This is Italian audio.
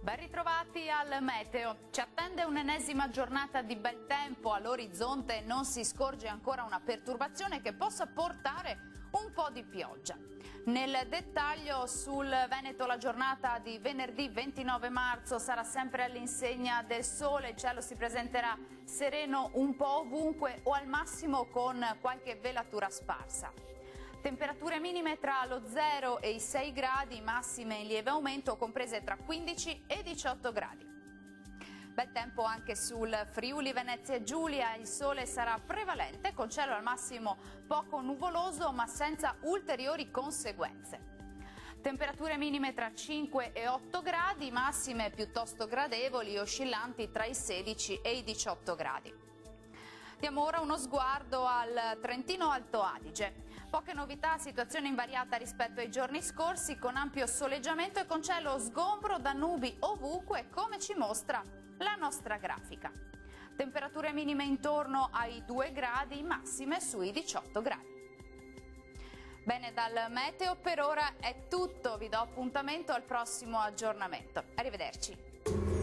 Ben ritrovati al meteo. Ci attende un'ennesima giornata di bel tempo. All'orizzonte non si scorge ancora una perturbazione che possa portare un po' di pioggia. Nel dettaglio sul Veneto la giornata di venerdì 29 marzo sarà sempre all'insegna del sole, il cielo si presenterà sereno un po' ovunque o al massimo con qualche velatura sparsa. Temperature minime tra lo 0 e i 6 gradi, massime in lieve aumento comprese tra 15 e 18 gradi. Bel tempo anche sul Friuli Venezia Giulia, il sole sarà prevalente con cielo al massimo poco nuvoloso ma senza ulteriori conseguenze. Temperature minime tra 5 e 8 gradi, massime piuttosto gradevoli, oscillanti tra i 16 e i 18 gradi. Diamo ora uno sguardo al Trentino Alto Adige. Poche novità, situazione invariata rispetto ai giorni scorsi, con ampio soleggiamento e con cielo sgombro da nubi ovunque, come ci mostra la nostra grafica. Temperature minime intorno ai 2 gradi, massime sui 18 gradi. Bene, dal meteo per ora è tutto, vi do appuntamento al prossimo aggiornamento. Arrivederci.